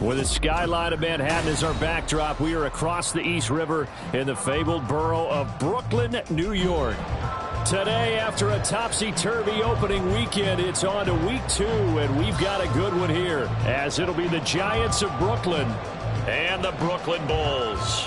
With the skyline of Manhattan as our backdrop, we are across the East River in the fabled borough of Brooklyn, New York. Today, after a topsy-turvy opening weekend, it's on to week 2, and we've got a good one here, as it'll be the Giants of Brooklyn and the Brooklyn Bulls.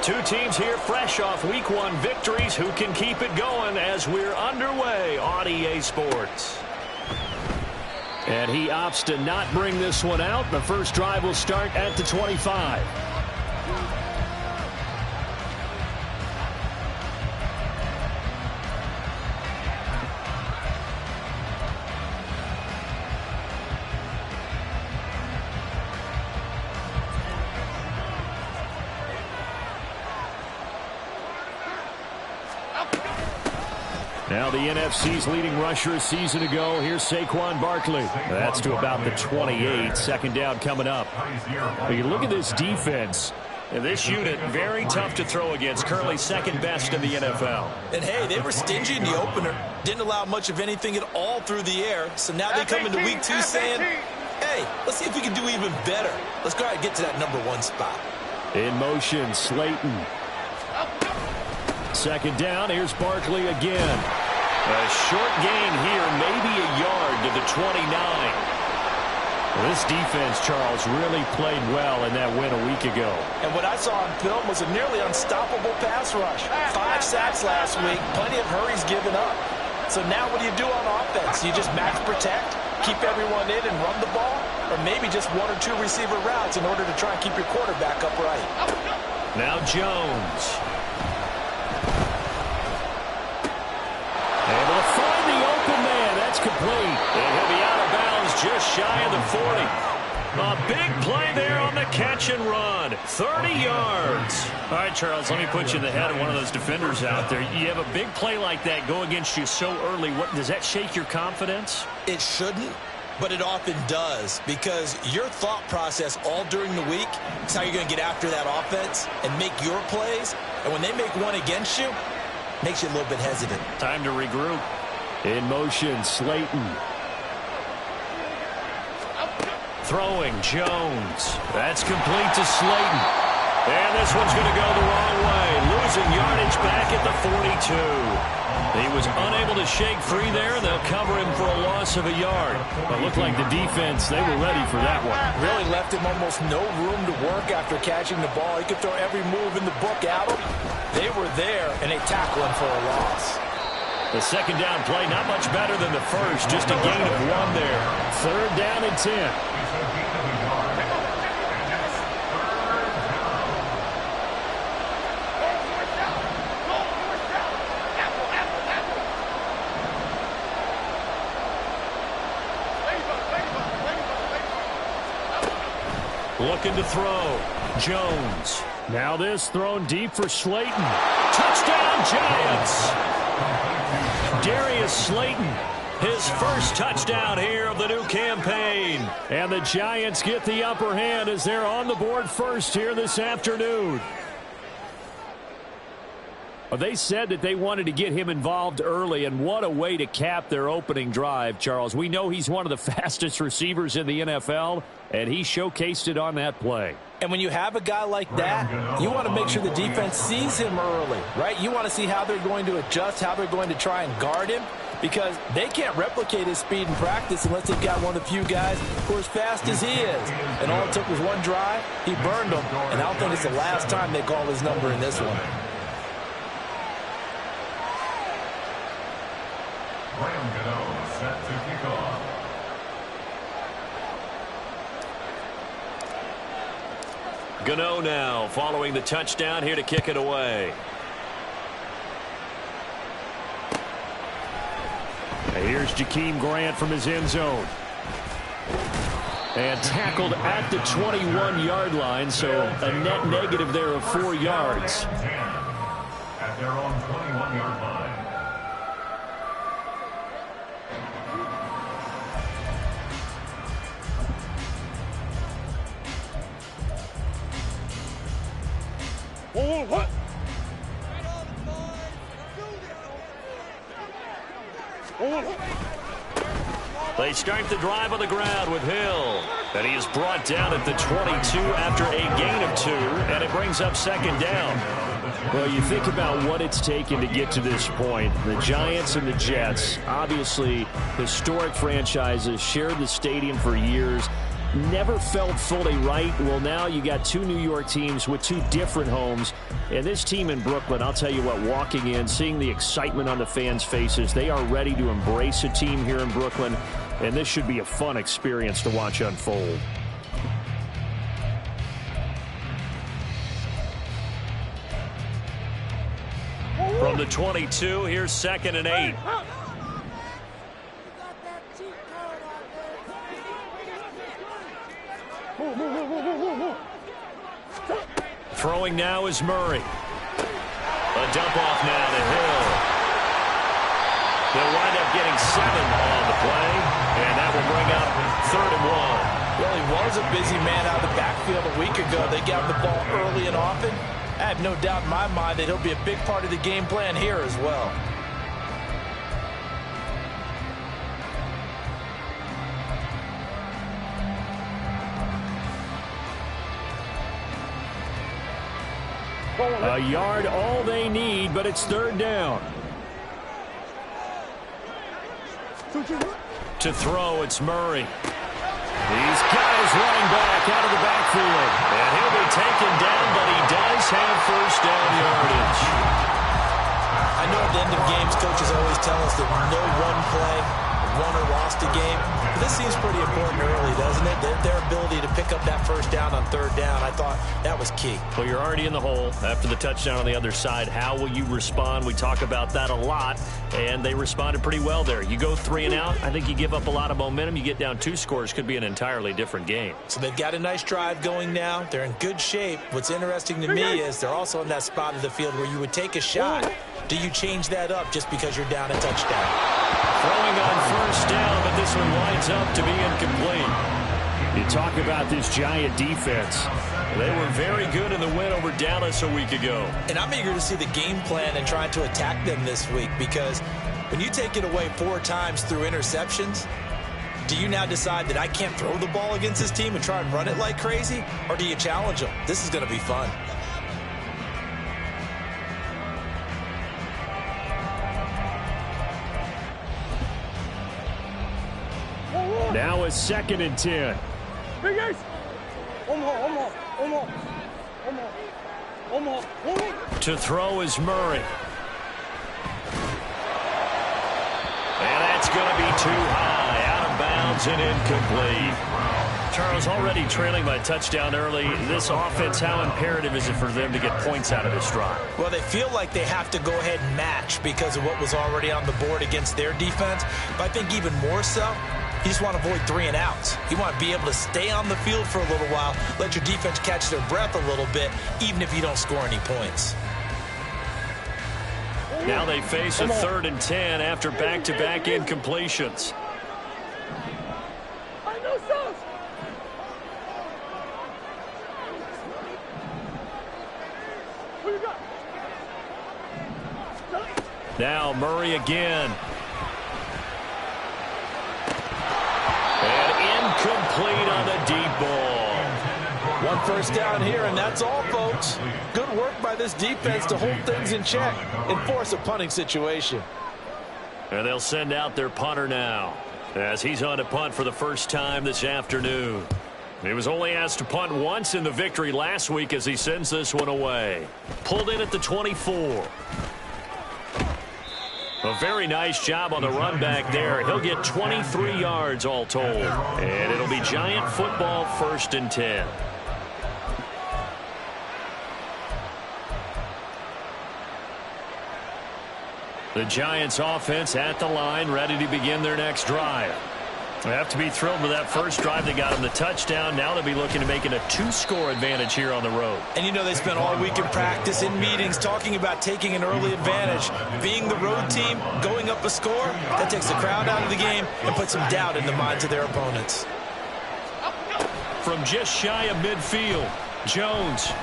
Two teams here fresh off Week 1 victories. Who can keep it going as we're underway on EA Sports? And he opts to not bring this one out. The first drive will start at the 25. Now the NFC's leading rusher a season ago. Here's Saquon Barkley. That's to about the 28. Second down coming up. You look at this defense. And this unit, very tough to throw against. Currently second best in the NFL. And, hey, they were stingy in the opener. Didn't allow much of anything at all through the air. So now they come into Week 2 saying, hey, let's see if we can do even better. Let's go ahead and get to that number 1 spot. In motion, Slayton. Second down, here's Barkley again. A short gain here, maybe a yard to the 29. This defense, Charles, really played well in that win a week ago. And what I saw on film was a nearly unstoppable pass rush. 5 sacks last week, plenty of hurries given up. So now what do you do on offense? You just max protect, keep everyone in and run the ball, or maybe just 1 or 2 receiver routes in order to try and keep your quarterback upright. Now Jones. Able to find the open man. That's complete. And he'll be out of bounds just shy of the 40. A big play there on the catch and run. 30 yards. All right, Charles, let me put you in the head of one of those defenders out there. You have a big play like that go against you so early. What does that shake your confidence? It shouldn't, but it often does, because your thought process all during the week is how you're going to get after that offense and make your plays. And when they make one against you, makes you a little bit hesitant. Time to regroup. In motion, Slayton. Throwing, Jones. That's complete to Slayton. And this one's going to go the wrong way. Losing yardage back at the 42. He was unable to shake free there. They'll cover him for a loss of a yard. It looked like the defense, they were ready for that one. Really left him almost no room to work after catching the ball. He could throw every move in the book at him. They were there, and they tackled him for a loss. The second down play, not much better than the first. Just a gain of 1 there. Third down and 10. Looking to throw. Jones. Now this thrown deep for Slayton. Touchdown, Giants. Darius Slayton, his first touchdown here of the new campaign. And the Giants get the upper hand as they're on the board first here this afternoon. They said that they wanted to get him involved early, and what a way to cap their opening drive, Charles. We know he's one of the fastest receivers in the NFL, and he showcased it on that play. And when you have a guy like that, you want to make sure the defense sees him early, right? You want to see how they're going to adjust, how they're going to try and guard him, because they can't replicate his speed in practice unless they've got one of the few guys who are as fast as he is. And all it took was 1 drive. He burned them, and I don't think it's the last time they call his number in this one. Set to kick off. Gano now following the touchdown here to kick it away. Here's Jakeem Grant from his end zone. And tackled at the 21-yard line, so a net negative there of 4 yards. At their own 21-yard line. They start the drive on the ground with Hill. And he is brought down at the 22 after a gain of 2, and it brings up second down. Well, you think about what it's taken to get to this point. The Giants and the Jets, obviously historic franchises, shared the stadium for years, never felt fully right. Well, now you got two New York teams with two different homes. And this team in Brooklyn, I'll tell you what, walking in, seeing the excitement on the fans' faces, they are ready to embrace a team here in Brooklyn. And this should be a fun experience to watch unfold. From the 22, here's 2nd and 8. Throwing now is Murray. A dump off now to Hill. They'll wind up getting 7 on the play, and that will bring up 3rd and 1. Well, he was a busy man out of the backfield a week ago. They got him the ball early and often. I have no doubt in my mind that he'll be a big part of the game plan here as well. A yard all they need, but it's 3rd down. To throw, it's Murray. He's got his running back out of the backfield. And he'll be taken down, but he does have first down yardage. I know at the end of games, coaches always tell us that no one play won or lost a game. But this seems pretty important early, doesn't it? Their ability to pick up that first down on 3rd down, I thought that was key. Well, you're already in the hole after the touchdown on the other side. How will you respond? We talk about that a lot, and they responded pretty well there. You go 3 and out, I think you give up a lot of momentum. You get down 2 scores, could be an entirely different game. So they've got a nice drive going now. They're in good shape. What's interesting to me is they're also in that spot of the field where you would take a shot. Do you change that up just because you're down a touchdown? Throwing on first down, but this one winds up to be incomplete. You talk about this Giant defense. They were very good in the win over Dallas a week ago. And I'm eager to see the game plan and trying to attack them this week, because when you take it away 4 times through interceptions, do you now decide that I can't throw the ball against this team and try and run it like crazy? Or do you challenge them? This is going to be fun. Now it's 2nd and 10. To throw is Murray. And that's going to be too high. Out of bounds and incomplete. Charles, already trailing by a touchdown early. This offense, how imperative is it for them to get points out of this drive? Well, they feel like they have to go ahead and match because of what was already on the board against their defense. But I think even more so, you just want to avoid 3 and outs. You want to be able to stay on the field for a little while, let your defense catch their breath a little bit, even if you don't score any points. Now they face a 3rd and 10 after back-to-back incompletions. Now Murray again. Incomplete on the deep ball. 1 first down here, and that's all, folks. Good work by this defense to hold things in check and force a punting situation. And they'll send out their punter now, as he's on to punt for the first time this afternoon. He was only asked to punt once in the victory last week as he sends this one away. Pulled in at the 24. A very nice job on the run back there. He'll get 23 yards all told. And it'll be Giant football, 1st and 10. The Giants offense at the line, ready to begin their next drive. They have to be thrilled with that first drive. They got him the touchdown. Now they'll be looking to make it a 2-score advantage here on the road. And you know they spent all week in practice, in meetings, talking about taking an early advantage. Being the road team, going up a score, that takes the crowd out of the game and puts some doubt in the minds of their opponents. From just shy of midfield, Jones.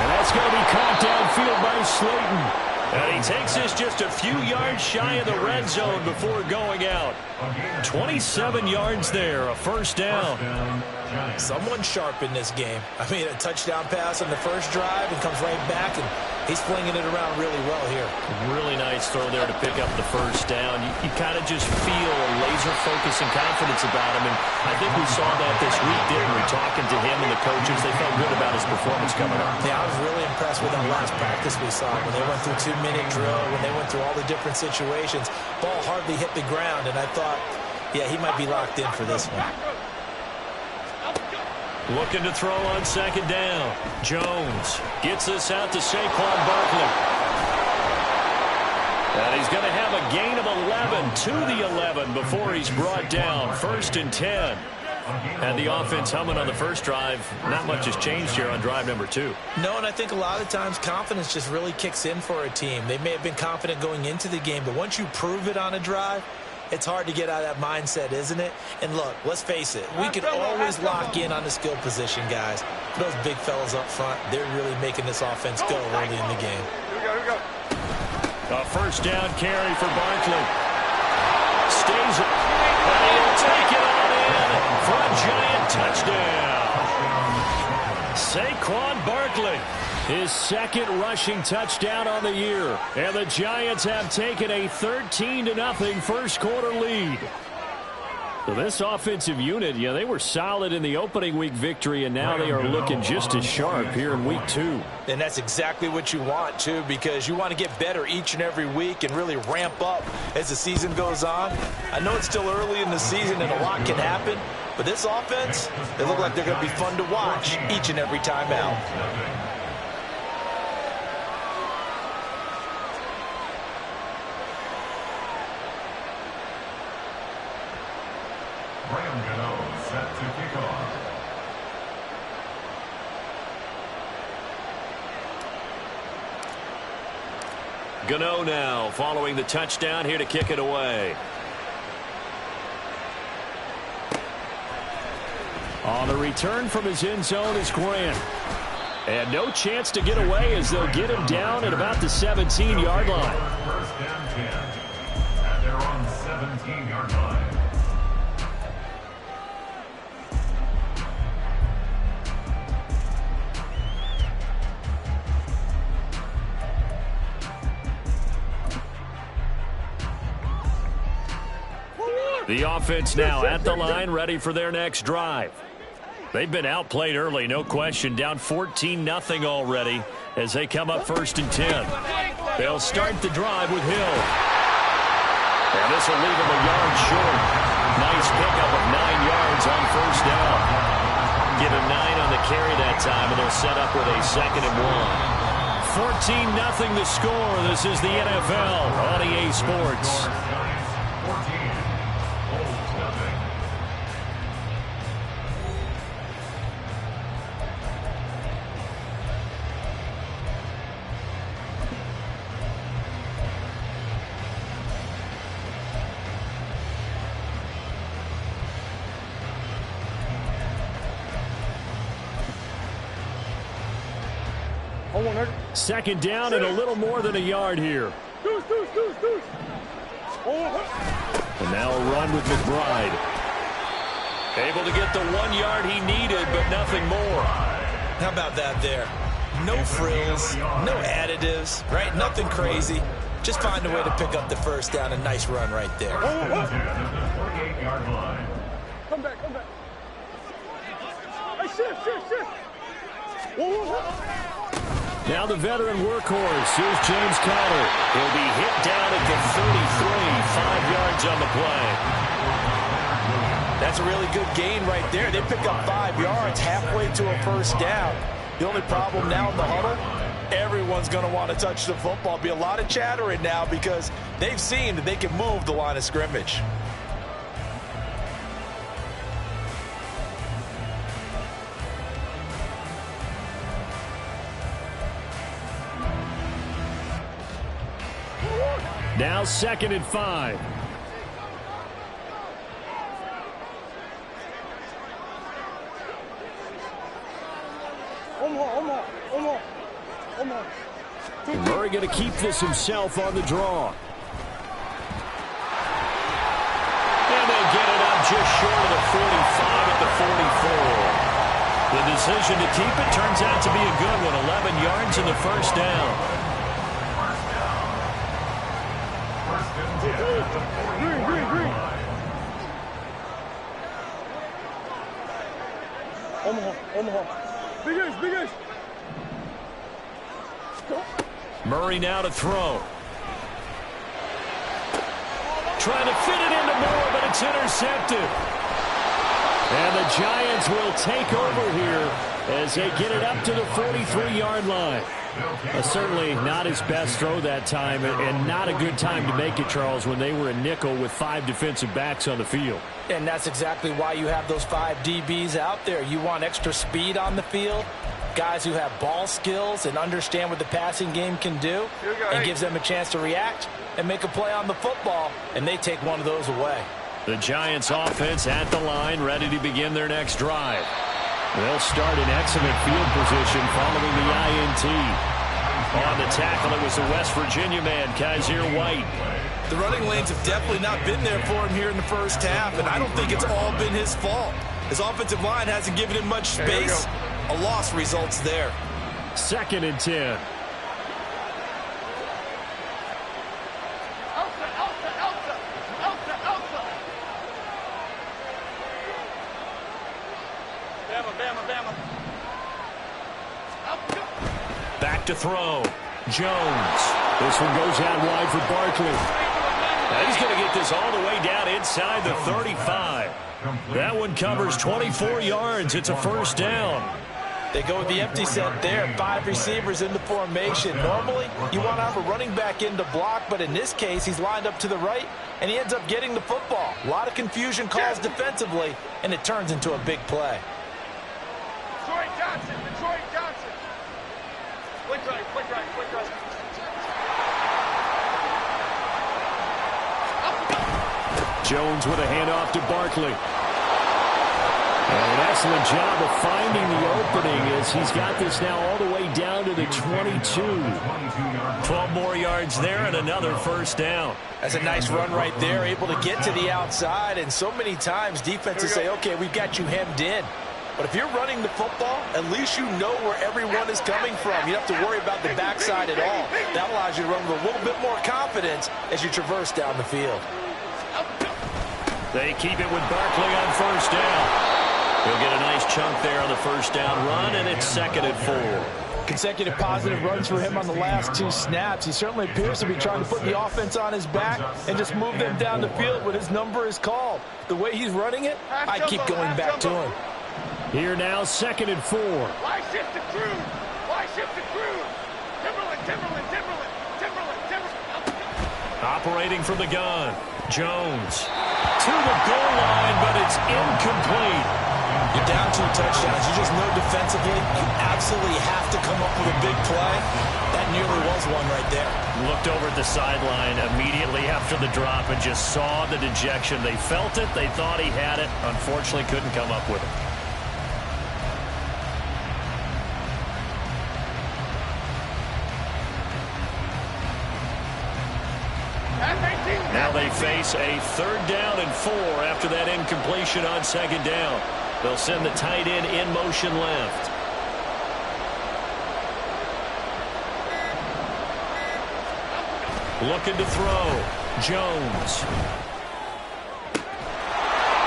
And that's going to be caught downfield by Slayton. And he takes this just a few yards shy of the red zone before going out. 27 yards there, a first down. Someone sharp in this game. I mean, a touchdown pass on the first drive and comes right back, and he's flinging it around really well here. Really nice throw there to pick up the first down. You kind of just feel a laser focus and confidence about him, and I think we saw that this week, didn't we? Talking to him and the coaches, they felt good about his performance coming up. Yeah, I was really impressed with that last practice we saw when they went through 2-minute drill, when they went through all the different situations. Ball hardly hit the ground, and I thought, yeah, he might be locked in for this one. Looking to throw on second down. Jones gets this out to Saquon Barkley. And he's going to have a gain of 11 to the 11 before he's brought down. First and 10. And the offense humming on the first drive. Not much has changed here on drive number 2. No, and I think a lot of times confidence just really kicks in for a team. They may have been confident going into the game, but once you prove it on a drive, it's hard to get out of that mindset, isn't it? And look, let's face it, we can always lock in on the skill position, guys. Those big fellas up front, they're really making this offense go early in the game. Here we go. A first down carry for Barkley. Stays it. And he'll take it on in for a giant touchdown. Saquon Barkley, his second rushing touchdown on the year. And the Giants have taken a 13-0 first quarter lead. So this offensive unit, yeah, they were solid in the opening week victory, and now they are looking just as sharp here in week 2. And that's exactly what you want, too, because you want to get better each and every week and really ramp up as the season goes on. I know it's still early in the season and a lot can happen, but this offense, they look like they're going to be fun to watch each and every time out. Set to kick off. Gano now following the touchdown here to kick it away. On the return from his end zone is Grant. And no chance to get away as they'll get him down at about the 17-yard line. First down 10 at their own 17-yard line. The offense now at the line, ready for their next drive. They've been outplayed early, no question. Down 14-0 already as they come up first and 10. They'll start the drive with Hill. And this will leave him a yard short. Nice pickup of 9 yards on first down. Give him 9 on the carry that time, and they'll set up with a 2nd and 1. 14-0 the score. This is the NFL on EA Sports. Second down and a little more than a yard here. And now a run with McBride. Able to get the 1 yard he needed, but nothing more. How about that there? No frills, no additives, right? Nothing crazy. Just find a way to pick up the first down. A nice run right there. 48-yard line. Come back. Hey, shift. Now the veteran workhorse. Here's James Conner. He'll be hit down at the 33, 5 yards on the play. That's a really good gain right there. They pick up 5 yards halfway to a first down. The only problem now in the huddle, everyone's going to want to touch the football. Be a lot of chattering now because they've seen that they can move the line of scrimmage. Now 2nd and 5. And Murray going to keep this himself on the draw. And they get it up just short of the 45 at the 44. The decision to keep it turns out to be a good one. 11 yards in the first down. Murray now to throw. Trying to fit it into Moore, but it's intercepted. And the Giants will take over here as they get it up to the 43-yard line. Certainly not his best throw that time, and not a good time to make it, Charles, when they were a nickel with 5 defensive backs on the field. And that's exactly why you have those 5 DBs out there. You want extra speed on the field, guys who have ball skills and understand what the passing game can do, and gives them a chance to react and make a play on the football, and they take one of those away. The Giants offense at the line, ready to begin their next drive. They'll start in excellent field position following the INT. On the tackle, it was the West Virginia man, Kaiser White. The running lanes have definitely not been there for him here in the first half, and I don't think it's all been his fault. His offensive line hasn't given him much space. A loss results there. 2nd and 10. Back to throw. Jones. This one goes out wide for Barkley. And he's going to get this all the way down inside the 35. That one covers 24 yards. It's a first down. They go with the empty set there. 5 receivers in the formation. Normally, you want to have a running back in to block, but in this case, he's lined up to the right, and he ends up getting the football. A lot of confusion calls defensively, and it turns into a big play. Detroit Johnson. Quick right. Jones with a handoff to Barkley. And an excellent job of finding the opening as he's got this now all the way down to the 22. 12 more yards there and another first down. That's a nice run right there, able to get to the outside. And so many times defenses say, okay, we've got you hemmed in. But if you're running the football, at least you know where everyone is coming from. You don't have to worry about the backside at all. That allows you to run with a little bit more confidence as you traverse down the field. They keep it with Barkley on first down. He'll get a nice chunk there on the first down run, and it's 2nd and 4. Consecutive positive runs for him on the last 2 snaps. He certainly appears to be trying to put the offense on his back and just move them down the field when his number is called. The way he's running it, I keep going back to him. Here now, 2nd and 4. Why shift the crew? Timberland. Operating from the gun. Jones to the goal line, but it's incomplete. You're down 2 touchdowns. You just know defensively you absolutely have to come up with a big play. That nearly was one right there. Looked over at the sideline immediately after the drop and just saw the dejection. They felt it. They thought he had it. Unfortunately, couldn't come up with it. Now they face a 3rd down and 4 after that incompletion on 2nd down. They'll send the tight end in motion left. Looking to throw. Jones.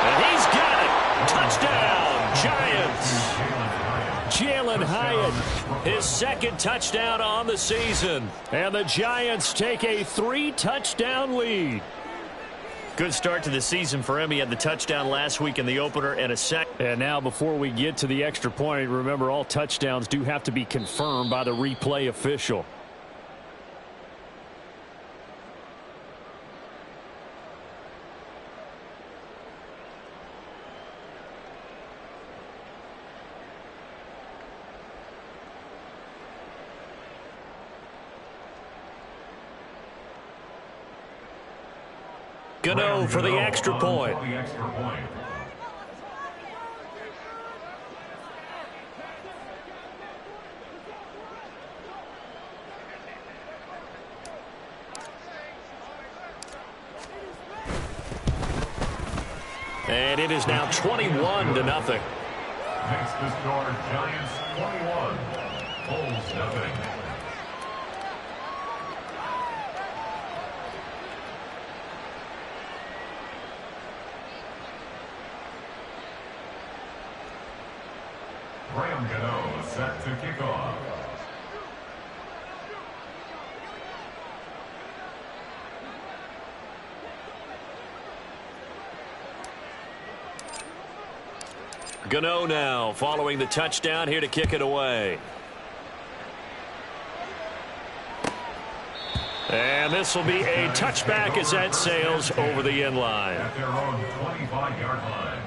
And he's got it. Touchdown, Giants. Jalen Hyatt, his 2nd touchdown on the season. And the Giants take a 3-touchdown lead. Good start to the season for him. He had the touchdown last week in the opener and a sec. And now before we get to the extra point, remember all touchdowns do have to be confirmed by the replay official. Gano for the extra point. And it is now 21-0. Makes the score Giants 21, Bulls nothing. Graham Gano set to kick off. Gano now following the touchdown here to kick it away. And this will be a touchback as that sails over the end line. At their own 25-yard line.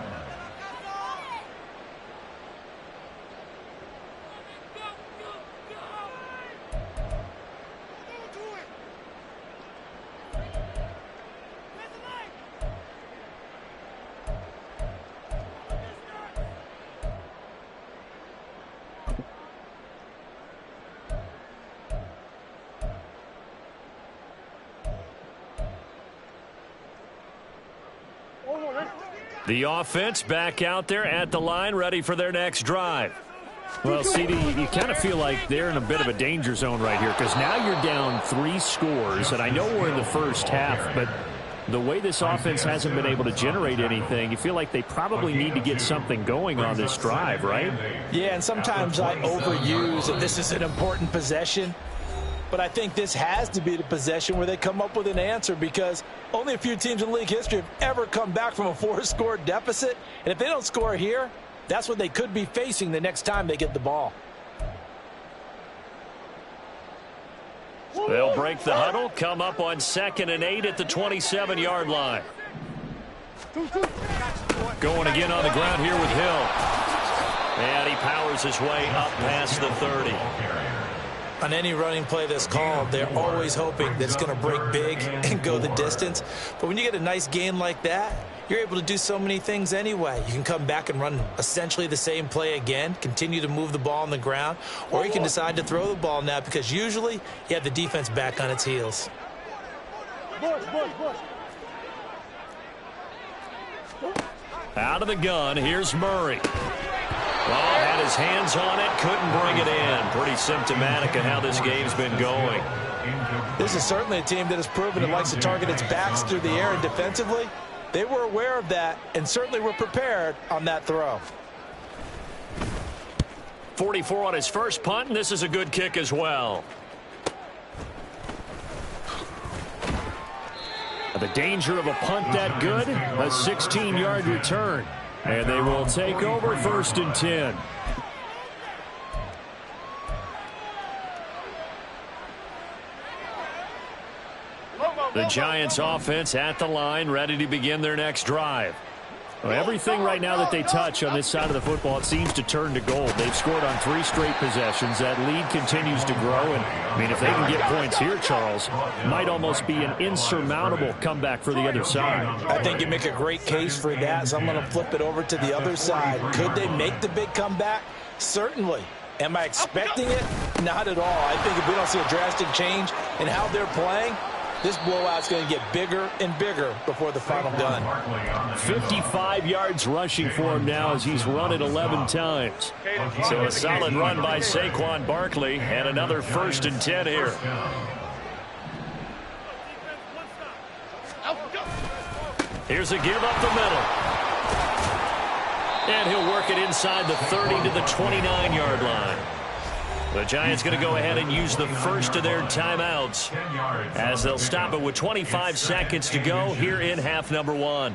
The offense back out there at the line, ready for their next drive. Well, CD, you kind of feel like they're in a bit of a danger zone right here because now you're down 3 scores, and I know we're in the first half, but the way this offense hasn't been able to generate anything, you feel like they probably need to get something going on this drive, right? Yeah, and sometimes I overuse that this is an important possession. But I think this has to be the possession where they come up with an answer because only a few teams in league history have ever come back from a 4-score deficit. And if they don't score here, that's what they could be facing the next time they get the ball. They'll break the huddle, come up on 2nd and 8 at the 27-yard line. Going again on the ground here with Hill. And he powers his way up past the 30. On any running play that's called, they're always hoping that it's going to break big and go the distance. But when you get a nice gain like that, you're able to do so many things anyway. You can come back and run essentially the same play again, continue to move the ball on the ground, or you can decide to throw the ball now because usually you have the defense back on its heels. Out of the gun, here's Murray. Well, had his hands on it, couldn't bring it in. Pretty symptomatic of how this game's been going. This is certainly a team that has proven it likes to target its backs through the air and defensively. They were aware of that and certainly were prepared on that throw. 44 on his first punt, and this is a good kick as well. The danger of a punt that good, a 16-yard return. And they will take over 1st and 10. The Giants offense at the line, ready to begin their next drive. Well, everything right now that they touch on this side of the football, it seems to turn to gold. They've scored on 3 straight possessions. That lead continues to grow. And, I mean, if they can get points here, Charles, might almost be an insurmountable comeback for the other side. I think you make a great case for that, so I'm going to flip it over to the other side. Could they make the big comeback? Certainly. Am I expecting it? Not at all. I think if we don't see a drastic change in how they're playing, this blowout's going to get bigger and bigger before the final gun. 55 yards rushing for him now as he's run it 11 times. So a solid run by Saquon Barkley and another 1st and 10 here. Here's a give up the middle. And he'll work it inside the 30 to the 29-yard line. The Giants going to go ahead and use the first of their timeouts as they'll stop it with 25 seconds to go here in half number 1.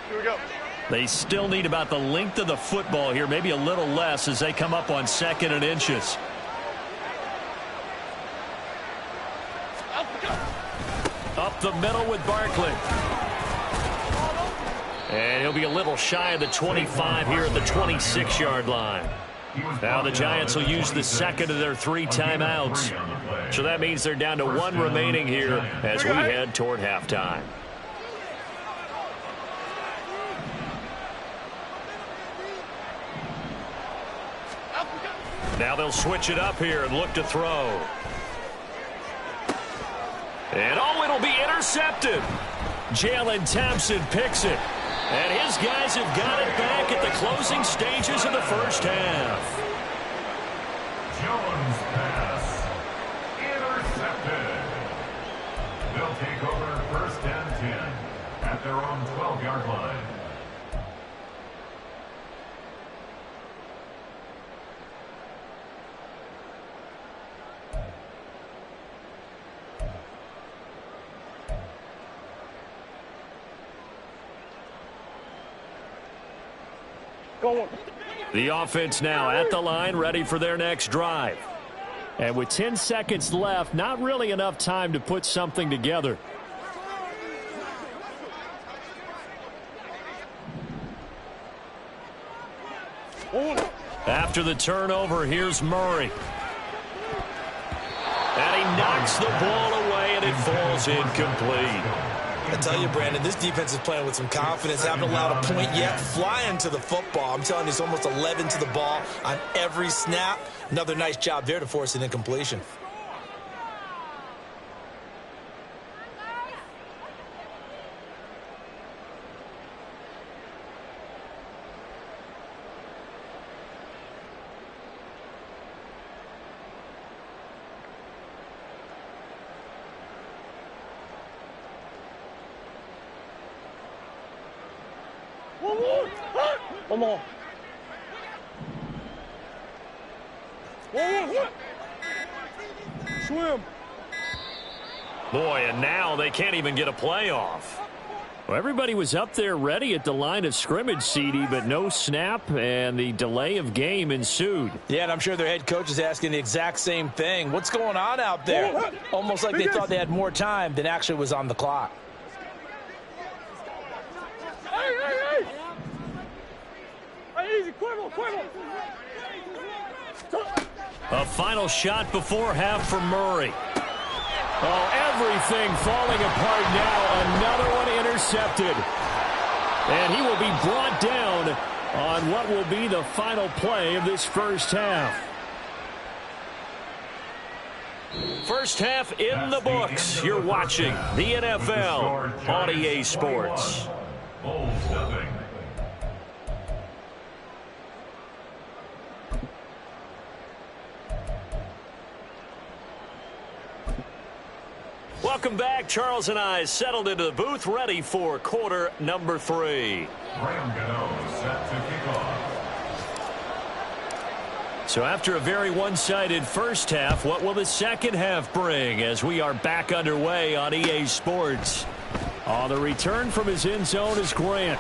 Here we go. They still need about the length of the football here, maybe a little less as they come up on 2nd and inches. Up the middle with Barkley. And he'll be a little shy of the 25 here at the 26-yard line. Now the Giants will use the second of their 3 timeouts. So that means they're down to 1 remaining here as we head toward halftime. Now they'll switch it up here and look to throw. And oh, it'll be intercepted. Jalen Thompson picks it. And his guys have got it back at the closing stages of the first half. Jones' pass intercepted. They'll take over first and 10 at their own 12-yard line. The offense now at the line, ready for their next drive. And with 10 seconds left, not really enough time to put something together. After the turnover, here's Murray. And he knocks the ball away, and it falls incomplete. I tell you, Brandon, this defense is playing with some confidence. Haven't allowed a point yet. Flying to the football. I'm telling you, it's almost 11 to the ball on every snap. Another nice job there to force an incompletion. Come on. Swim. Boy, and now they can't even get a playoff. Well, everybody was up there ready at the line of scrimmage, CD, but no snap, and the delay of game ensued. Yeah, and I'm sure their head coach is asking the exact same thing. What's going on out there? Almost like they thought they had more time than actually was on the clock. A final shot before half for Murray. Oh, everything falling apart now. Another one intercepted. And he will be brought down on what will be the final play of this first half. First half in the books. You're watching the NFL on EA Sports. Bulls nothing. Welcome back. Charles and I settled into the booth, ready for quarter number 3. Graham Gano set to kick off. So after a very one-sided first half, what will the second half bring as we are back underway on EA Sports? The return from his end zone is Grant.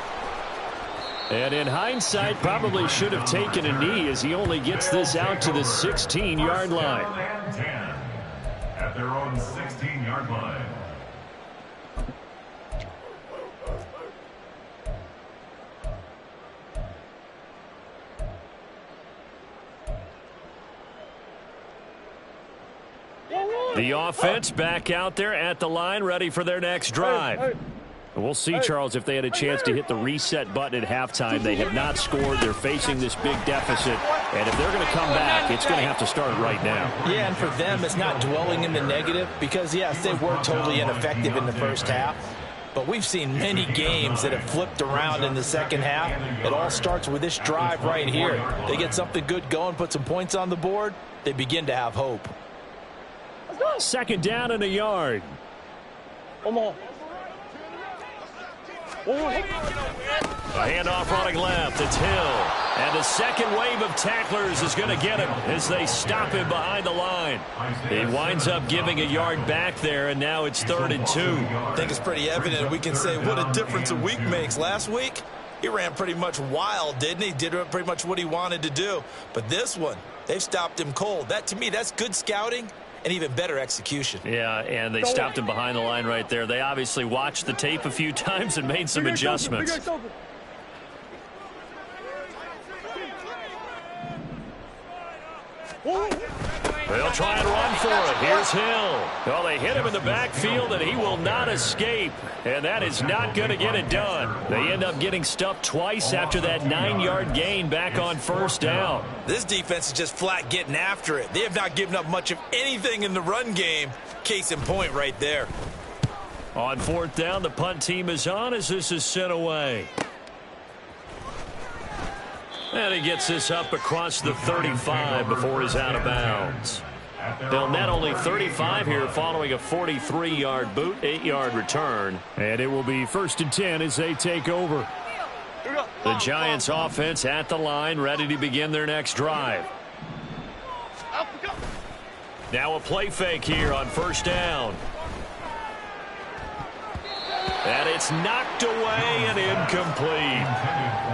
And in hindsight, probably should have taken a knee as he only gets this out to the 16-yard line. And 10 at their own 16-yard line. The offense back out there at the line, ready for their next drive. We'll see, Charles, if they had a chance to hit the reset button at halftime. They have not scored. They're facing this big deficit. And if they're going to come back, it's going to have to start right now. Yeah, and for them, it's not dwelling in the negative because, yes, they were totally ineffective in the first half. But we've seen many games that have flipped around in the second half. It all starts with this drive right here. They get something good going, put some points on the board, they begin to have hope. Second down and a yard. Come on. A handoff running left. It's Hill. And the second wave of tacklers is going to get him as they stop him behind the line. He winds up giving a yard back there, and now it's 3rd and 2. I think it's pretty evident. We can say what a difference a week makes. Last week, he ran pretty much wild, didn't he? Did pretty much what he wanted to do. But this one, they've stopped him cold. That, to me, that's good scouting and even better execution. Yeah, and they stopped him behind the line right there. They obviously watched the tape a few times and made some adjustments. They'll try and run for it. Here's Hill. Well, they hit him in the backfield, and he will not escape. And that is not going to get it done. They end up getting stuffed twice after that 9-yard gain back on first down. This defense is just flat getting after it. They have not given up much of anything in the run game. Case in point right there. On fourth down, the punt team is on as this is sent away. And he gets this up across the 35 before he's out of bounds. They'll net only 35 here following a 43-yard boot, 8-yard return. And it will be 1st and 10 as they take over. The Giants offense at the line, ready to begin their next drive. Now a play fake here on 1st down. And it's knocked away and incomplete.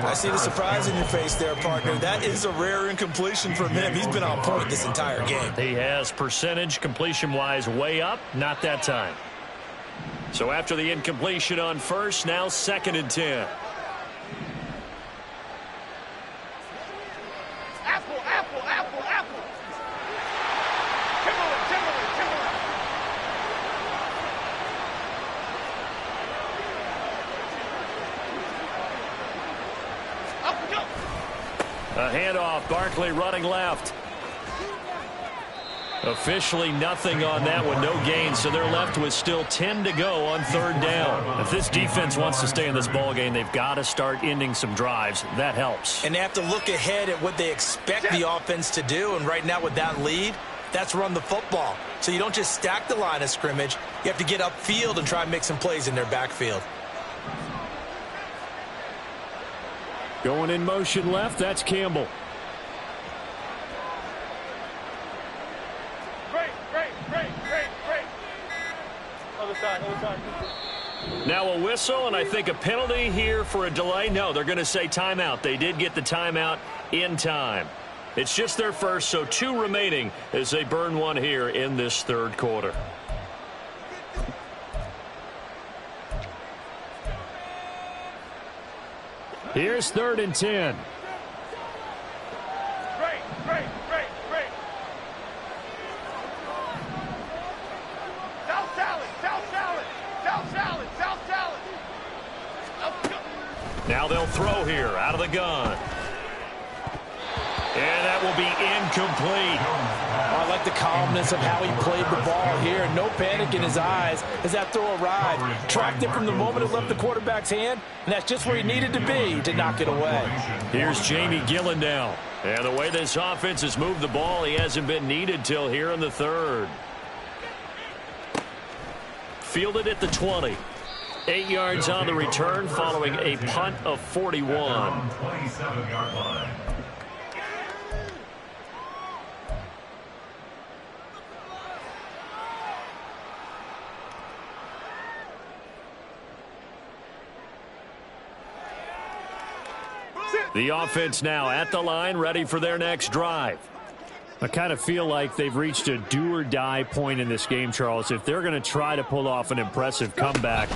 I see the surprise in your face there, partner. That is a rare incompletion from him. He's been on point this entire game. He has percentage completion-wise way up, not that time. So after the incompletion on 1st, now 2nd and 10. A handoff, Barkley running left. Officially nothing on that one, no gain, so they're left with still 10 to go on 3rd down. If this defense wants to stay in this ballgame, they've got to start ending some drives. That helps. And they have to look ahead at what they expect the offense to do, and right now with that lead, that's run the football. So you don't just stack the line of scrimmage, you have to get upfield and try and make some plays in their backfield. Going in motion left, that's Campbell. Great. Other side. Now a whistle, and I think a penalty here for a delay. No, they're going to say timeout. They did get the timeout in time. It's just their first, so 2 remaining as they burn one here in this 3rd quarter. Here's 3rd and 10. Great. South salad. Now they'll throw here out of the gun. And that will be incomplete. I like the calmness of how he played the ball here. No panic in his eyes as that throw arrived. Tracked it from the moment it left the quarterback's hand, and that's just where he needed to be to knock it away. Here's Jamie Gillen now. And the way this offense has moved the ball, he hasn't been needed till here in the 3rd. Fielded at the 20. 8 yards on the return following a punt of 41. 27-yard line. The offense now at the line, ready for their next drive. I kind of feel like they've reached a do-or-die point in this game, Charles. If they're going to try to pull off an impressive comeback,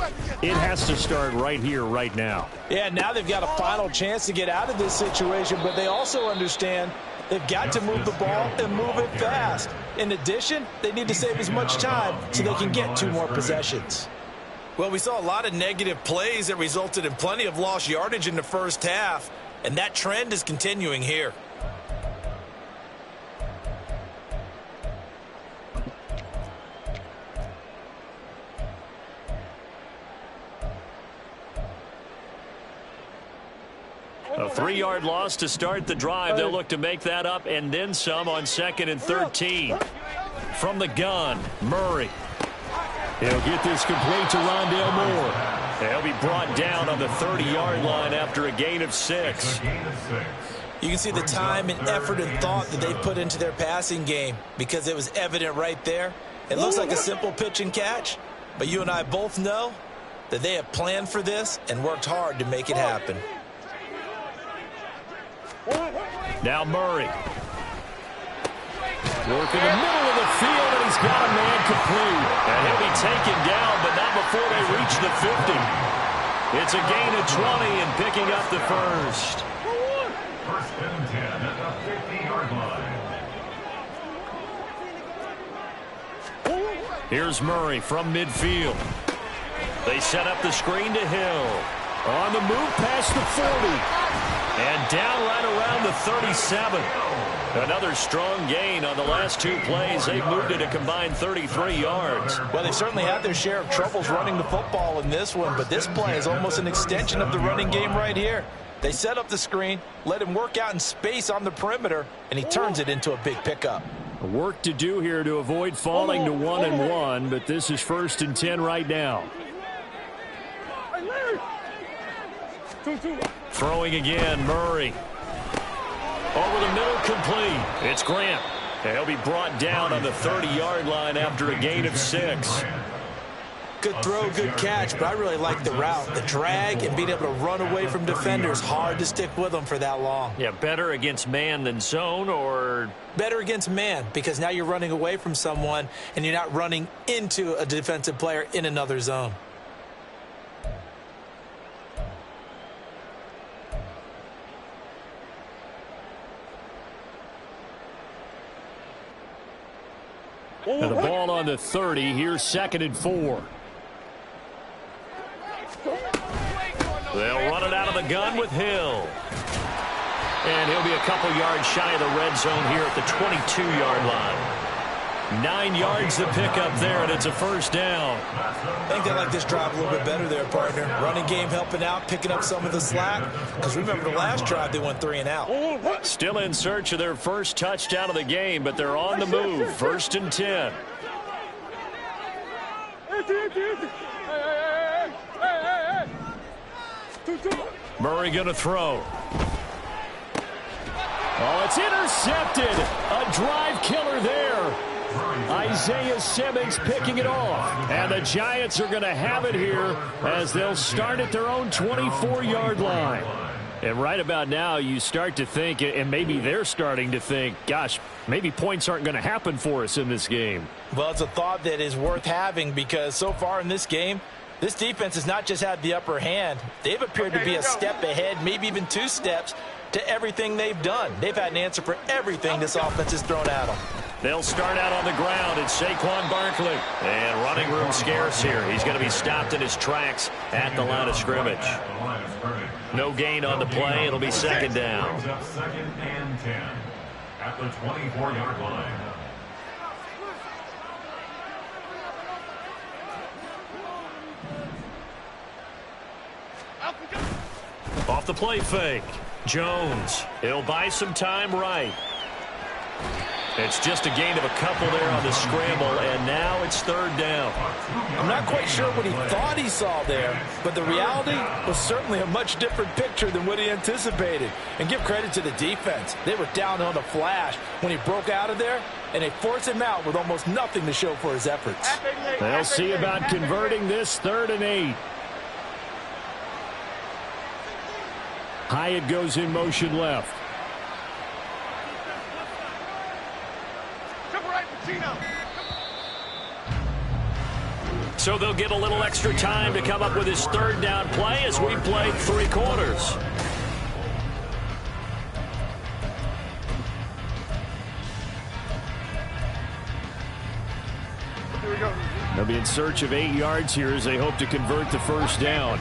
it has to start right here, right now. Yeah, now they've got a final chance to get out of this situation, but they also understand they've got to move the ball and move it fast. In addition, they need to save as much time so they can get 2 more possessions. Well, we saw a lot of negative plays that resulted in plenty of lost yardage in the first half, and that trend is continuing here. A 3-yard loss to start the drive. They'll look to make that up and then some on 2nd and 13. From the gun, Murray. He'll get this complete to Rondale Moore. He'll be brought down on the 30-yard line after a gain of 6. You can see the time and effort and thought that they put into their passing game because it was evident right there. It looks like a simple pitch and catch, but you and I both know that they have planned for this and worked hard to make it happen. Now Murray. Work in the middle of the field, and he's got a man complete. And he'll be taken down, but not before they reach the 50. It's a gain of 20 and picking up the first. 1st and 10 at the 50-yard line. Here's Murray from midfield. They set up the screen to Hill. On the move past the 40. And down right around the 37. Another strong gain on the last two plays. They've moved it a combined 33 yards. Well, they certainly had their share of troubles running the football in this one, but this play is almost an extension of the running game right here. They set up the screen, let him work out in space on the perimeter, and he turns it into a big pickup. Work to do here to avoid falling to 1-1, but this is 1st and 10 right now. Throwing again, Murray. Over the middle, complete. It's Grant. He'll be brought down on the 30-yard line after a gain of 6. Good throw, good catch, but I really like the route. The drag and being able to run away from defenders, hard to stick with them for that long. Yeah, better against man than zone, or? Better against man, because now you're running away from someone and you're not running into a defensive player in another zone. Now the ball on the 30. Here's 2nd and 4. They'll run it out of the gun with Hill. And he'll be a couple yards shy of the red zone here at the 22-yard line. 9 yards to pick up there, and it's a 1st down. I think they like this drive a little bit better there, partner. Running game helping out, picking up some of the slack. Because remember the last drive, they went 3 and out. Still in search of their first touchdown of the game, but they're on the move. 1st and 10. Murray going to throw. Oh, it's intercepted. A drive killer there. Isaiah Simmons picking it off. And the Giants are going to have it here as they'll start at their own 24-yard line. And right about now, you start to think, and maybe they're starting to think, gosh, maybe points aren't going to happen for us in this game. Well, it's a thought that is worth having because so far in this game, this defense has not just had the upper hand. They've appeared to be a step ahead, maybe even 2 steps to everything they've done. They've had an answer for everything this offense has thrown at them. They'll start out on the ground. It's Saquon Barkley. And running room scarce here. He's going to be stopped in his tracks at the line of scrimmage. No gain on the play. It'll be 2nd down. 2nd and 10 at the 24-yard line. Off the play fake. Jones. He'll buy some time right. It's just a gain of a couple there on the scramble, and now it's 3rd down. I'm not quite sure what he thought he saw there, but the reality was certainly a much different picture than what he anticipated. And give credit to the defense. They were down on the flash when he broke out of there, and they forced him out with almost nothing to show for his efforts. They'll see about converting this 3rd and 8. Hyatt goes in motion left. So they'll get a little extra time to come up with his 3rd down play as we play 3 quarters. Here we go. They'll be in search of 8 yards here as they hope to convert the 1st down.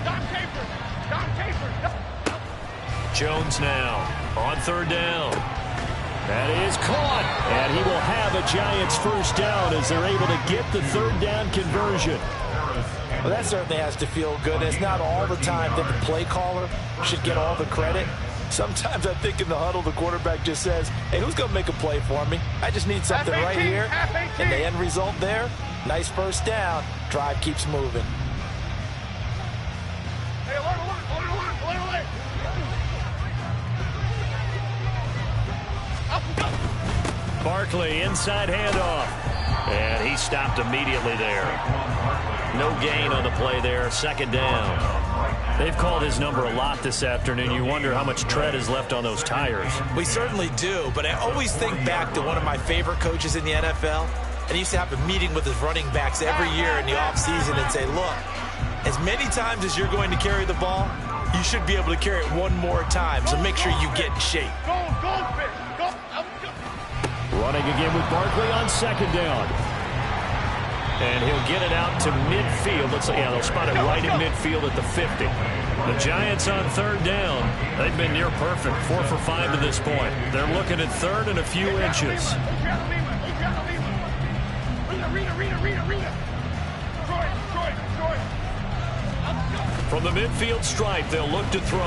Jones now on 3rd down. That is caught, and he will have a Giants 1st down as they're able to get the 3rd down conversion. Well, that certainly has to feel good. It's not all the time that the play caller should get all the credit. Sometimes I think in the huddle, the quarterback just says, hey, who's going to make a play for me? I just need something right here. And the end result there, nice 1st down. Drive keeps moving. Hey, alert. Barkley, inside handoff. And he stopped immediately there. No gain on the play there, 2nd down. They've called his number a lot this afternoon. You wonder how much tread is left on those tires. We certainly do, but I always think back to one of my favorite coaches in the NFL. And he used to have a meeting with his running backs every year in the offseason and say, look, as many times as you're going to carry the ball, you should be able to carry it one more time, so make sure you get in shape. Goldfish. Go. Running again with Barkley on 2nd down. And he'll get it out to midfield. Yeah, they'll spot it right at midfield at the 50. The Giants on third down. They've been near perfect, 4 for 5 to this point. They're looking at third and a few inches. From the midfield stripe, they'll look to throw.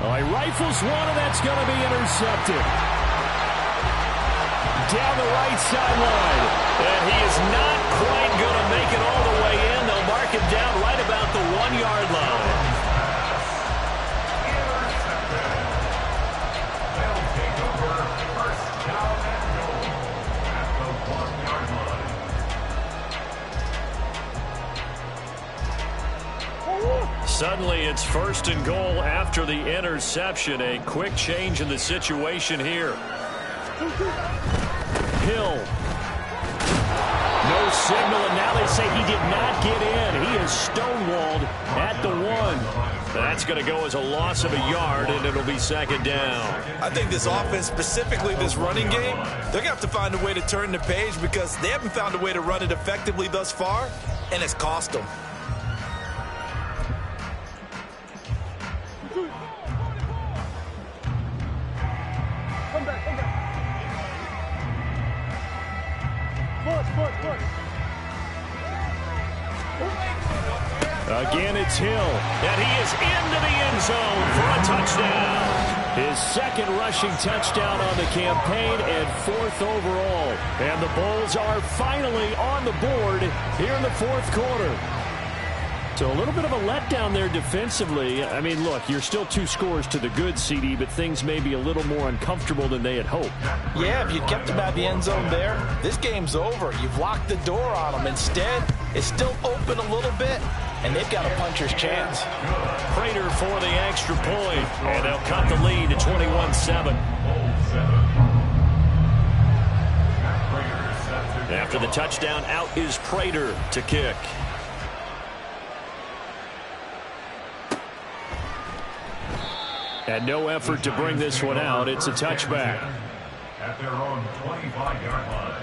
Oh, he rifles one, and that's going to be intercepted. Down the right sideline. And he is not quite going to make it all the way in. They'll mark him down right about the 1-yard line. They'll take over first down and goal at the 1-yard line. Suddenly, it's first and goal after the interception. A quick change in the situation here. Hill. No signal, and now they say he did not get in. He is stonewalled at the 1. That's going to go as a loss of a yard, and it'll be second down. I think this offense, specifically this running game, they're going to have to find a way to turn the page because they haven't found a way to run it effectively thus far, and it's cost them. Again, it's Hill. And he is into the end zone for a touchdown. His second rushing touchdown on the campaign and 4th overall. And the Bulls are finally on the board here in the 4th quarter. So a little bit of a letdown there defensively. I mean, look, you're still 2 scores to the good, CD, but things may be a little more uncomfortable than they had hoped. Yeah, if you kept them out of the end zone there, this game's over. You've locked the door on them. Instead, it's still open a little bit, and they've got a puncher's chance. Prater for the extra point, and they'll cut the lead to 21-7. After the touchdown, out is Prater to kick. And no effort to bring this one out. It's a touchback. At their own 25-yard line.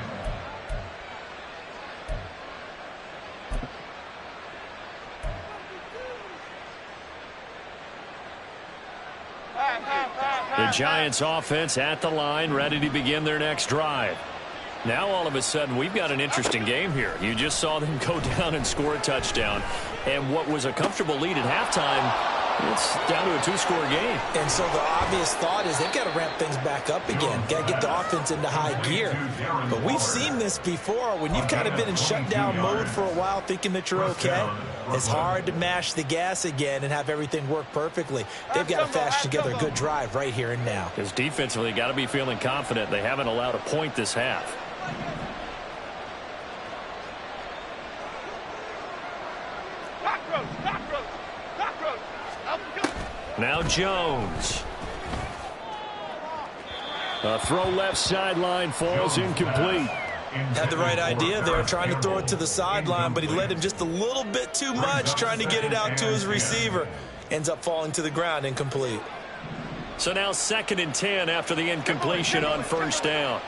The Giants offense at the line, ready to begin their next drive. Now all of a sudden we've got an interesting game here. You just saw them go down and score a touchdown. And what was a comfortable lead at halftime, it's down to a 2-score game. And so the obvious thought is they've got to ramp things back up again. Got to get the offense into high gear. But we've seen this before. When you've kind of been in shutdown mode for a while thinking that you're okay, it's hard to mash the gas again and have everything work perfectly. They've got to fashion together a good drive right here and now. Because defensively, got to be feeling confident. They haven't allowed a point this half. Now Jones. A throw left sideline, falls incomplete. Had the right idea there, trying to throw it to the sideline, but he led him just a little bit too much, trying to get it out to his receiver. Ends up falling to the ground, incomplete. So now 2nd and 10 after the incompletion on first down.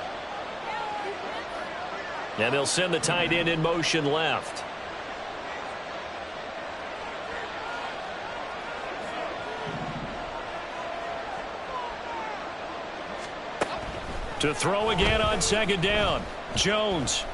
And they'll send the tight end in motion left. To throw again on 2nd down. Jones.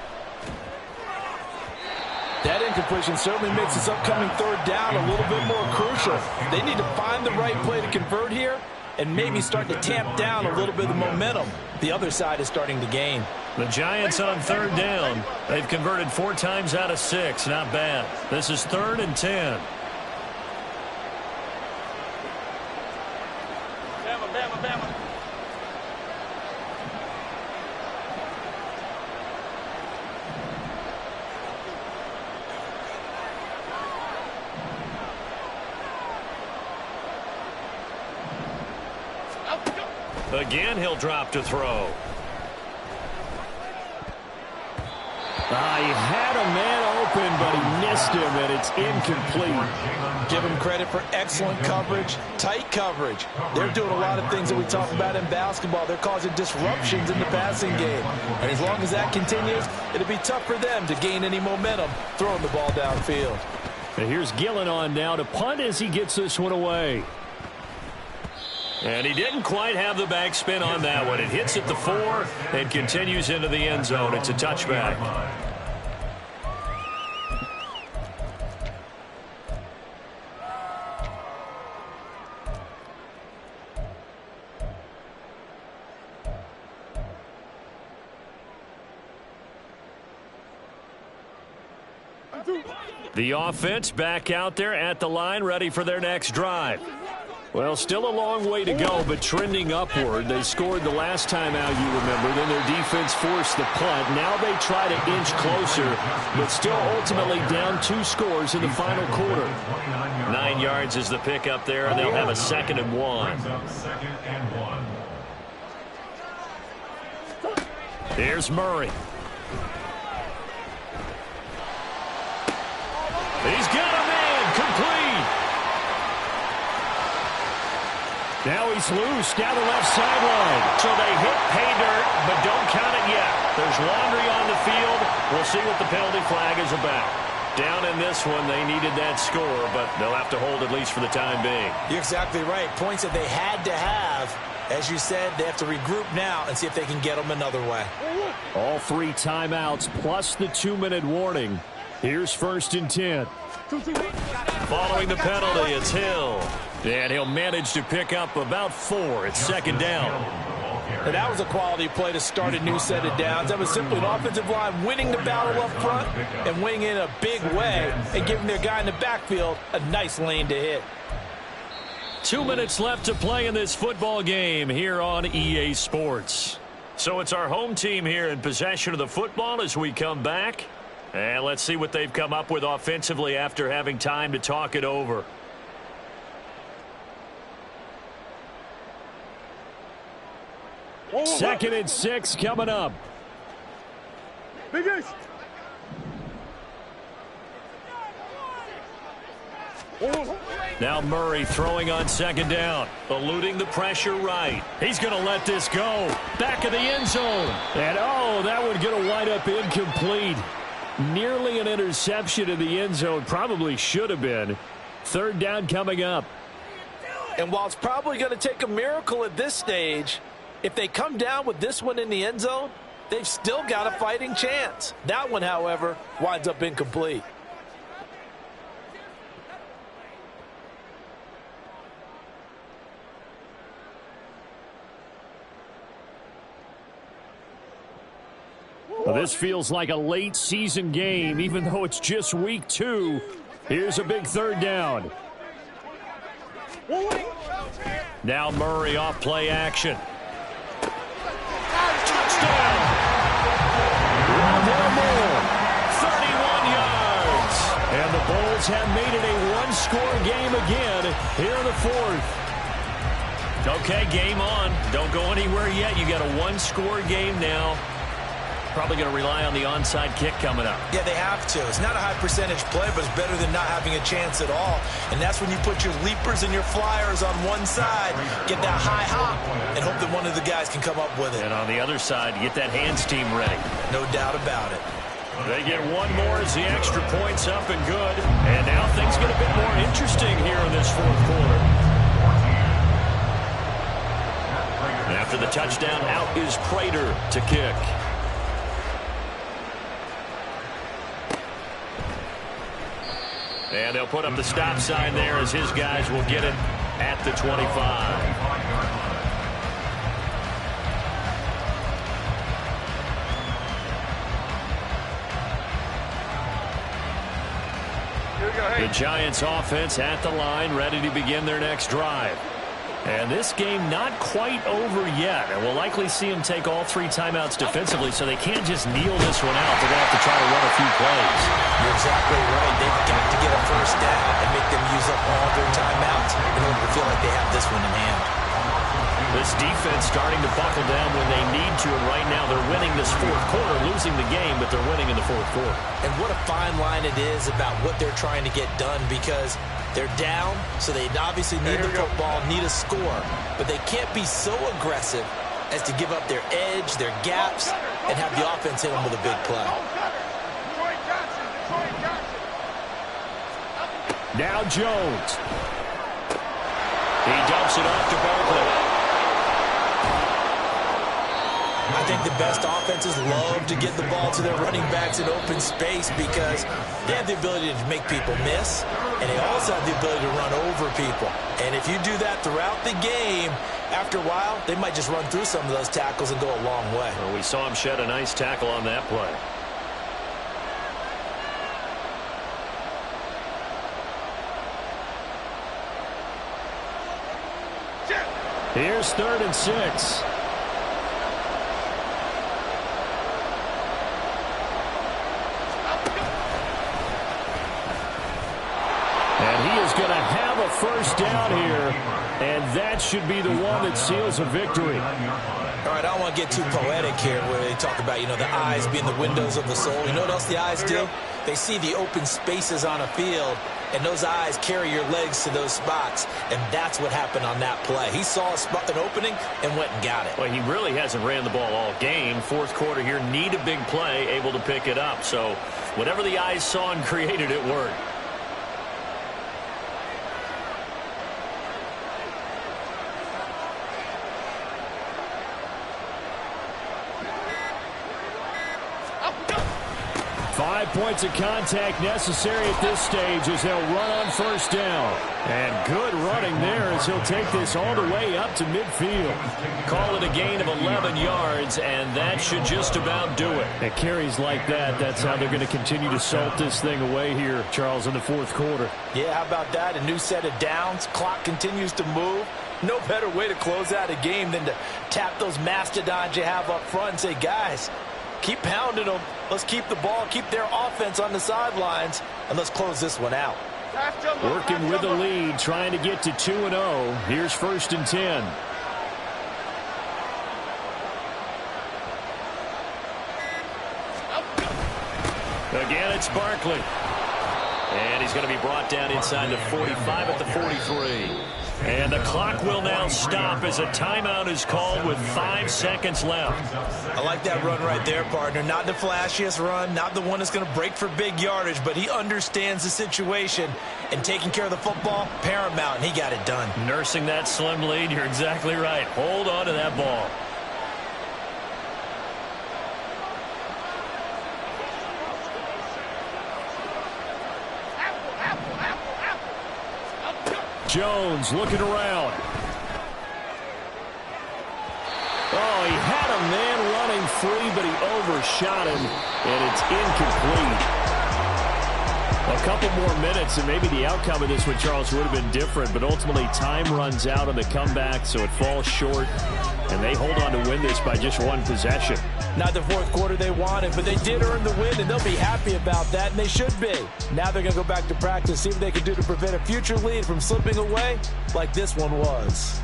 That incompletion certainly makes this upcoming 3rd down a little bit more crucial. They need to find the right play to convert here and maybe start to tamp down a little bit of the momentum. The other side is starting to gain. The Giants on 3rd down. They've converted 4 times out of 6. Not bad. This is 3rd and 10. Bama, Bama, Bama. Again, he'll drop to throw. He had a man open, but he missed him, and it's incomplete. Give him credit for excellent coverage, tight coverage. They're doing a lot of things that we talk about in basketball. They're causing disruptions in the passing game. And as long as that continues, it'll be tough for them to gain any momentum throwing the ball downfield. And here's Gillen on now to punt as he gets this one away. And he didn't quite have the backspin on that one. It hits at the 4 and continues into the end zone. It's a touchback. The offense back out there at the line, ready for their next drive. Well, still a long way to go, but trending upward. They scored the last time out, you remember. Then their defense forced the punt. Now they try to inch closer, but still ultimately down 2 scores in the final quarter. 9 yards is the pickup there, and they'll have a 2nd and 1. Here's Murray. He's got a man, complete. Now he's loose down the left sideline. So they hit pay dirt, but don't count it yet. There's laundry on the field. We'll see what the penalty flag is about. Down in this one, they needed that score, but they'll have to hold at least for the time being. You're exactly right. Points that they had to have. As you said, they have to regroup now and see if they can get them another way. All 3 timeouts plus the 2-minute warning. Here's 1st and 10. Following the penalty, it's Hill. And he'll manage to pick up about 4. It's 2nd down. And that was a quality play to start a new set of downs. That was simply an offensive line winning the battle up front and winning in a big way and giving their guy in the backfield a nice lane to hit. 2 minutes left to play in this football game here on EA Sports. So it's our home team here in possession of the football as we come back. And let's see what they've come up with offensively after having time to talk it over. Second and 6 coming up. Now Murray throwing on 2nd down. Eluding the pressure right. He's going to let this go. Back of the end zone. And that one's going to wind up incomplete. Nearly an interception in the end zone. Probably should have been. 3rd down coming up. And while it's probably going to take a miracle at this stage, if they come down with this one in the end zone, they've still got a fighting chance. That one, however, winds up incomplete. Well, this feels like a late season game, even though it's just week 2. Here's a big 3rd down. Now Murray off play action. Touchdown! One more. 31 yards. And the Bulls have made it a 1-score game again here in the 4th. Okay, game on. Don't go anywhere yet. You got a 1-score game now. Probably going to rely on the onside kick coming up. Yeah, they have to. It's not a high percentage play, but it's better than not having a chance at all. And that's when you put your leapers and your flyers on one side, get that high hop, and hope that one of the guys can come up with it. And on the other side, get that hands team ready. No doubt about it. They get one more as the extra point's up and good. And now things get a bit more interesting here in this 4th quarter. After the touchdown, out is Prater to kick. And they'll put up the stop sign there as his guys will get it at the 25. The Giants offense at the line, ready to begin their next drive. And this game not quite over yet. And we'll likely see them take all 3 timeouts defensively, so they can't just kneel this one out. They're going to have to try to run a few plays. You're exactly right. They've got to get a 1st down and make them use up all their timeouts in order to feel like they have this one in hand. This defense starting to buckle down when they need to, and right now they're winning this fourth quarter, losing the game, but they're winning in the fourth quarter. And what a fine line it is about what they're trying to get done, because they're down, so they obviously need the football, need a score, but they can't be so aggressive as to give up their edge, their gaps, and have the offense hit them with a big play. Now Jones. He dumps it off to Barkley. I think the best offenses love to get the ball to their running backs in open space because they have the ability to make people miss, and they also have the ability to run over people. And if you do that throughout the game, after a while, they might just run through some of those tackles and go a long way. Well, we saw him shed a nice tackle on that play. Here's 3rd and 6. And he is going to have a first down here, and that should be the one that seals a victory. All right, I don't want to get too poetic here where they talk about, you know, the eyes being the windows of the soul. You know what else the eyes do? They see the open spaces on a field, and those eyes carry your legs to those spots, and that's what happened on that play. He saw an opening and went and got it. Well, he really hasn't ran the ball all game. Fourth quarter here, need a big play, able to pick it up. So whatever the eyes saw and created, it worked. Points of contact necessary at this stage as they'll run on first down. And good running there as he'll take this all the way up to midfield. Call it a gain of 11 yards, and that should just about do it. It carries like that. That's how they're going to continue to salt this thing away here, Charles, in the fourth quarter. Yeah, how about that? A new set of downs. Clock continues to move. No better way to close out a game than to tap those mastodons you have up front and say, guys, keep pounding them. Let's keep the ball, keep their offense on the sidelines, and let's close this one out. Working with the lead, trying to get to 2-0. Here's 1st and 10. Again, it's Barkley. And he's going to be brought down inside the 45 at the 43. And the clock will now stop as a timeout is called with 5 seconds left. I like that run right there, partner. Not the flashiest run, not the one that's going to break for big yardage, but he understands the situation, and taking care of the football, paramount, and he got it done. Nursing that slim lead, you're exactly right. Hold on to that ball. Jones looking around. Oh, he had a man running free, but he overshot him, and it's incomplete. A couple more minutes, and maybe the outcome of this one, Charles, would have been different, but ultimately time runs out on the comeback, so it falls short, and they hold on to win this by just 1 possession. Not the fourth quarter they wanted, but they did earn the win, and they'll be happy about that, and they should be. Now they're going to go back to practice, see what they can do to prevent a future lead from slipping away like this one was.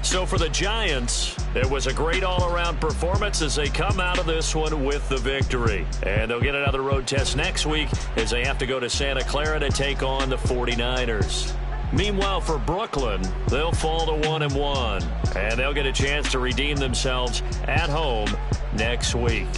So for the Giants, it was a great all-around performance as they come out of this one with the victory. And they'll get another road test next week as they have to go to Santa Clara to take on the 49ers. Meanwhile, for Brooklyn, they'll fall to 1-1, and they'll get a chance to redeem themselves at home next week.